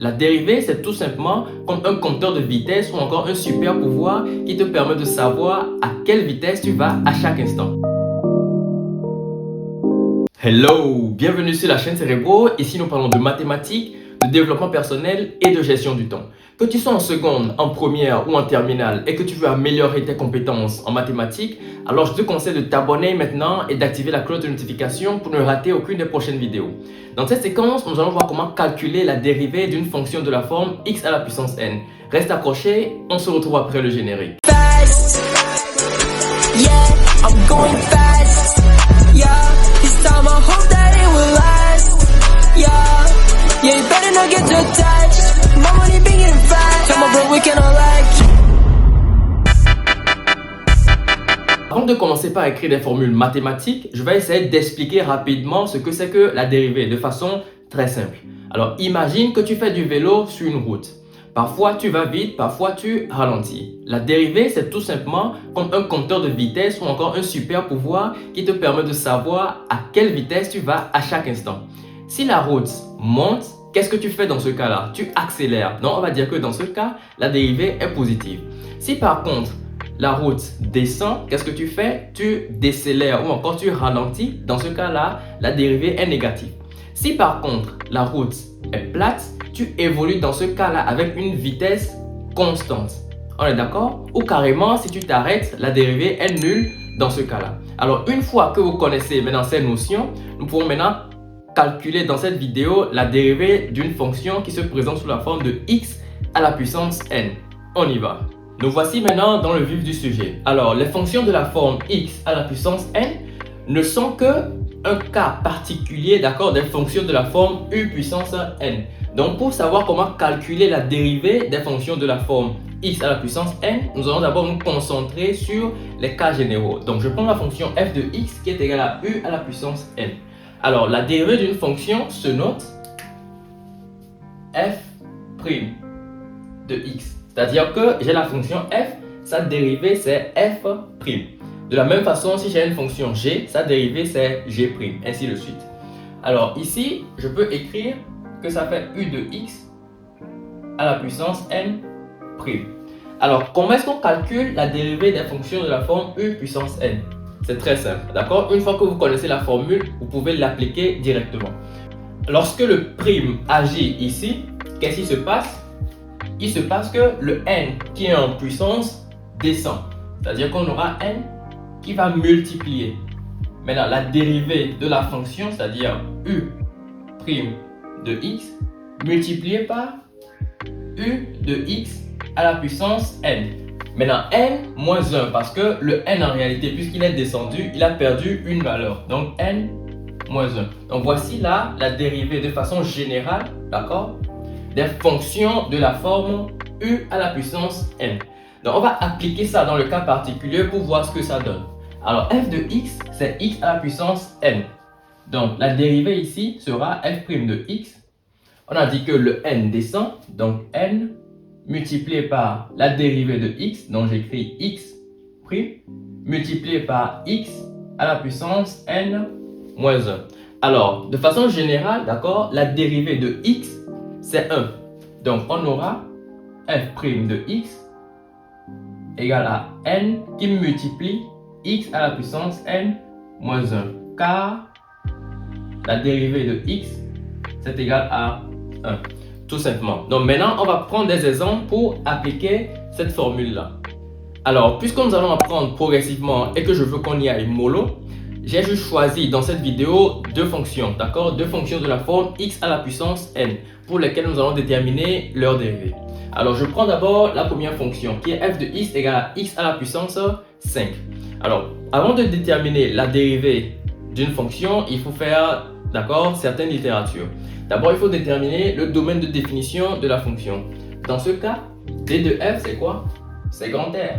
La dérivée, c'est tout simplement comme un compteur de vitesse ou encore un super pouvoir qui te permet de savoir à quelle vitesse tu vas à chaque instant. Hello, bienvenue sur la chaîne Cérébro. Ici, nous parlons de mathématiques, de développement personnel et de gestion du temps. Que tu sois en seconde, en première ou en terminale et que tu veux améliorer tes compétences en mathématiques, alors je te conseille de t'abonner maintenant et d'activer la cloche de notification pour ne rater aucune des prochaines vidéos. Dans cette séquence, nous allons voir comment calculer la dérivée d'une fonction de la forme x à la puissance n. Reste accroché, on se retrouve après le générique. Avant de commencer par écrire des formules mathématiques, je vais essayer d'expliquer rapidement ce que c'est que la dérivée de façon très simple. Alors imagine que tu fais du vélo sur une route. Parfois tu vas vite, parfois tu ralentis. La dérivée, c'est tout simplement comme un compteur de vitesse ou encore un super pouvoir qui te permet de savoir à quelle vitesse tu vas à chaque instant. Si la route monte, qu'est-ce que tu fais dans ce cas-là? Tu accélères. Donc on va dire que dans ce cas, la dérivée est positive. Si par contre, la route descend, qu'est-ce que tu fais? Tu décélères ou encore tu ralentis. Dans ce cas-là, la dérivée est négative. Si par contre, la route est plate, tu évolues dans ce cas-là avec une vitesse constante. On est d'accord? Ou carrément, si tu t'arrêtes, la dérivée est nulle dans ce cas-là. Alors, une fois que vous connaissez maintenant ces notions, nous pouvons maintenant calculer dans cette vidéo la dérivée d'une fonction qui se présente sous la forme de x à la puissance n. On y va. Nous voici maintenant dans le vif du sujet. Alors, les fonctions de la forme x à la puissance n ne sont que un cas particulier, d'accord, des fonctions de la forme u puissance n. Donc, pour savoir comment calculer la dérivée des fonctions de la forme x à la puissance n, nous allons d'abord nous concentrer sur les cas généraux. Donc, je prends la fonction f de x qui est égale à u à la puissance n. Alors, la dérivée d'une fonction se note f' de x. C'est-à-dire que j'ai la fonction f, sa dérivée c'est f'. De la même façon, si j'ai une fonction g, sa dérivée c'est g', ainsi de suite. Alors ici, je peux écrire que ça fait u de x à la puissance n'. Alors, comment est-ce qu'on calcule la dérivée des fonctions de la forme u puissance n? C'est très simple, d'accord? Une fois que vous connaissez la formule, vous pouvez l'appliquer directement. Lorsque le prime agit ici, qu'est-ce qui se passe? Il se passe que le n qui est en puissance descend. C'est-à-dire qu'on aura n qui va multiplier. Maintenant, la dérivée de la fonction, c'est-à-dire u' de x, multiplié par u de x à la puissance n. Maintenant, n moins 1, parce que le n en réalité, puisqu'il est descendu, il a perdu une valeur. Donc, n moins 1. Donc, voici là la dérivée de façon générale, d'accord, des fonctions de la forme u à la puissance n. Donc, on va appliquer ça dans le cas particulier pour voir ce que ça donne. Alors, f de x, c'est x à la puissance n. Donc, la dérivée ici sera f' de x. On a dit que le n descend, donc n multiplié par la dérivée de x, donc j'écris x' multiplié par x à la puissance n moins 1. Alors, de façon générale, d'accord, la dérivée de x, c'est 1. Donc, on aura f' de x égale à n qui multiplie x à la puissance n moins 1. Car la dérivée de x, c'est égal à 1. Tout simplement. Donc, maintenant, on va prendre des exemples pour appliquer cette formule-là. Alors, puisque nous allons apprendre progressivement et que je veux qu'on y aille mollo, j'ai juste choisi dans cette vidéo deux fonctions, d'accord? Deux fonctions de la forme x à la puissance n, pour lesquelles nous allons déterminer leur dérivée. Alors, je prends d'abord la première fonction, qui est f de x égale à x à la puissance 5. Alors, avant de déterminer la dérivée d'une fonction, il faut faire, d'accord, certaines littératures. D'abord, il faut déterminer le domaine de définition de la fonction. Dans ce cas, d de f, c'est quoi? C'est grand R.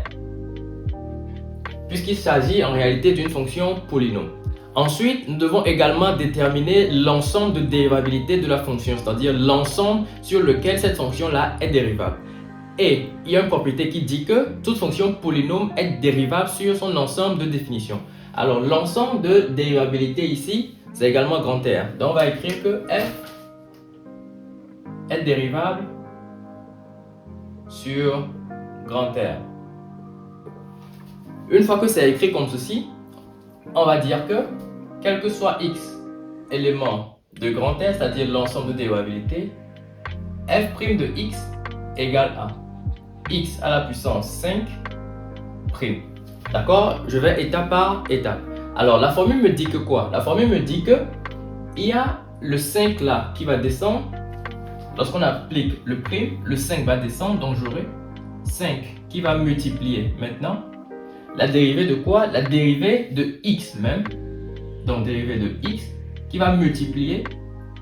Puisqu'il s'agit en réalité d'une fonction polynôme. Ensuite, nous devons également déterminer l'ensemble de dérivabilité de la fonction, c'est-à-dire l'ensemble sur lequel cette fonction-là est dérivable. Et il y a une propriété qui dit que toute fonction polynôme est dérivable sur son ensemble de définition. Alors, l'ensemble de dérivabilité ici, c'est également grand R. Donc, on va écrire que f est dérivable sur grand R. Une fois que c'est écrit comme ceci, on va dire que quel que soit x élément de grand R, c'est-à-dire l'ensemble de dérivabilités, f' de x égale à x à la puissance 5 prime. D'accord? Je vais étape par étape. Alors la formule me dit que quoi? La formule me dit que il y a le 5 là qui va descendre. Lorsqu'on applique le prime, le 5 va descendre, donc j'aurai 5 qui va multiplier maintenant la dérivée de quoi? La dérivée de x même. Donc dérivée de x qui va multiplier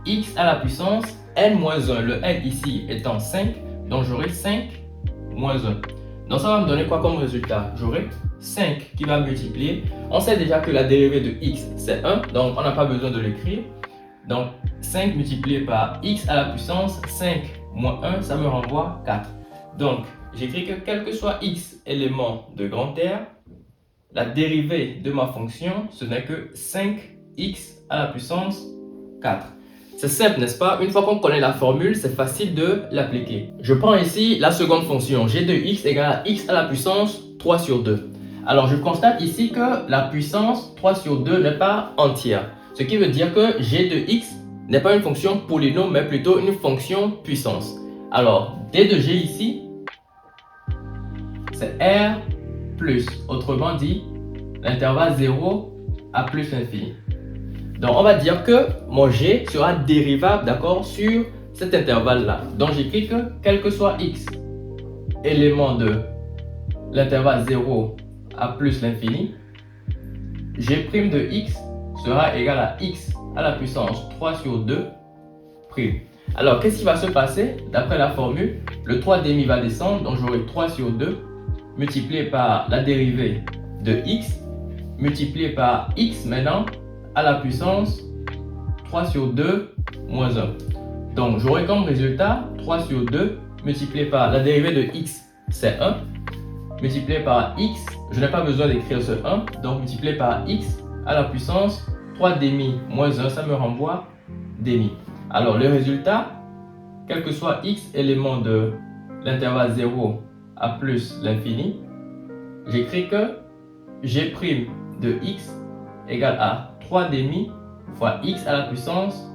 x à la puissance n-1. Le n ici étant 5, donc j'aurai 5 moins 1. Donc ça va me donner quoi comme résultat? J'aurai 5 qui va multiplier. On sait déjà que la dérivée de x c'est 1, donc on n'a pas besoin de l'écrire. Donc 5 multiplié par x à la puissance 5 moins 1, ça me renvoie 4. Donc j'écris que quel que soit x élément de grand R, la dérivée de ma fonction, ce n'est que 5x à la puissance 4. C'est simple, n'est-ce pas? Une fois qu'on connaît la formule, c'est facile de l'appliquer. Je prends ici la seconde fonction, g de x égale à x à la puissance 3 sur 2. Alors je constate ici que la puissance 3 sur 2 n'est pas entière. Ce qui veut dire que g de x n'est pas une fonction polynôme, mais plutôt une fonction puissance. Alors, d de g ici, c'est r plus, autrement dit, l'intervalle 0 à plus l'infini. Donc, on va dire que mon g sera dérivable, d'accord, sur cet intervalle-là. Donc, j'écris que quel que soit x, élément de l'intervalle 0 à plus l'infini, g' de x sera égal à x à la puissance 3 sur 2 prime. Alors, qu'est-ce qui va se passer? D'après la formule, le 3 demi va descendre, donc j'aurai 3 sur 2 multiplié par la dérivée de x, multiplié par x maintenant à la puissance 3 sur 2 moins 1. Donc, j'aurai comme résultat 3 sur 2 multiplié par la dérivée de x, c'est 1, multiplié par x, je n'ai pas besoin d'écrire ce 1, donc multiplié par x à la puissance 3 demi moins 1, ça me renvoie demi. Alors le résultat, quel que soit x élément de l'intervalle 0 à plus l'infini, j'écris que g' de x égale à 3 demi fois x à la puissance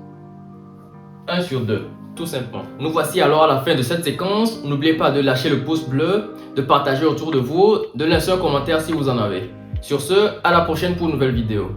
1 sur 2. Tout simplement. Nous voici alors à la fin de cette séquence. N'oubliez pas de lâcher le pouce bleu, de partager autour de vous, de laisser un commentaire si vous en avez. Sur ce, à la prochaine pour une nouvelle vidéo.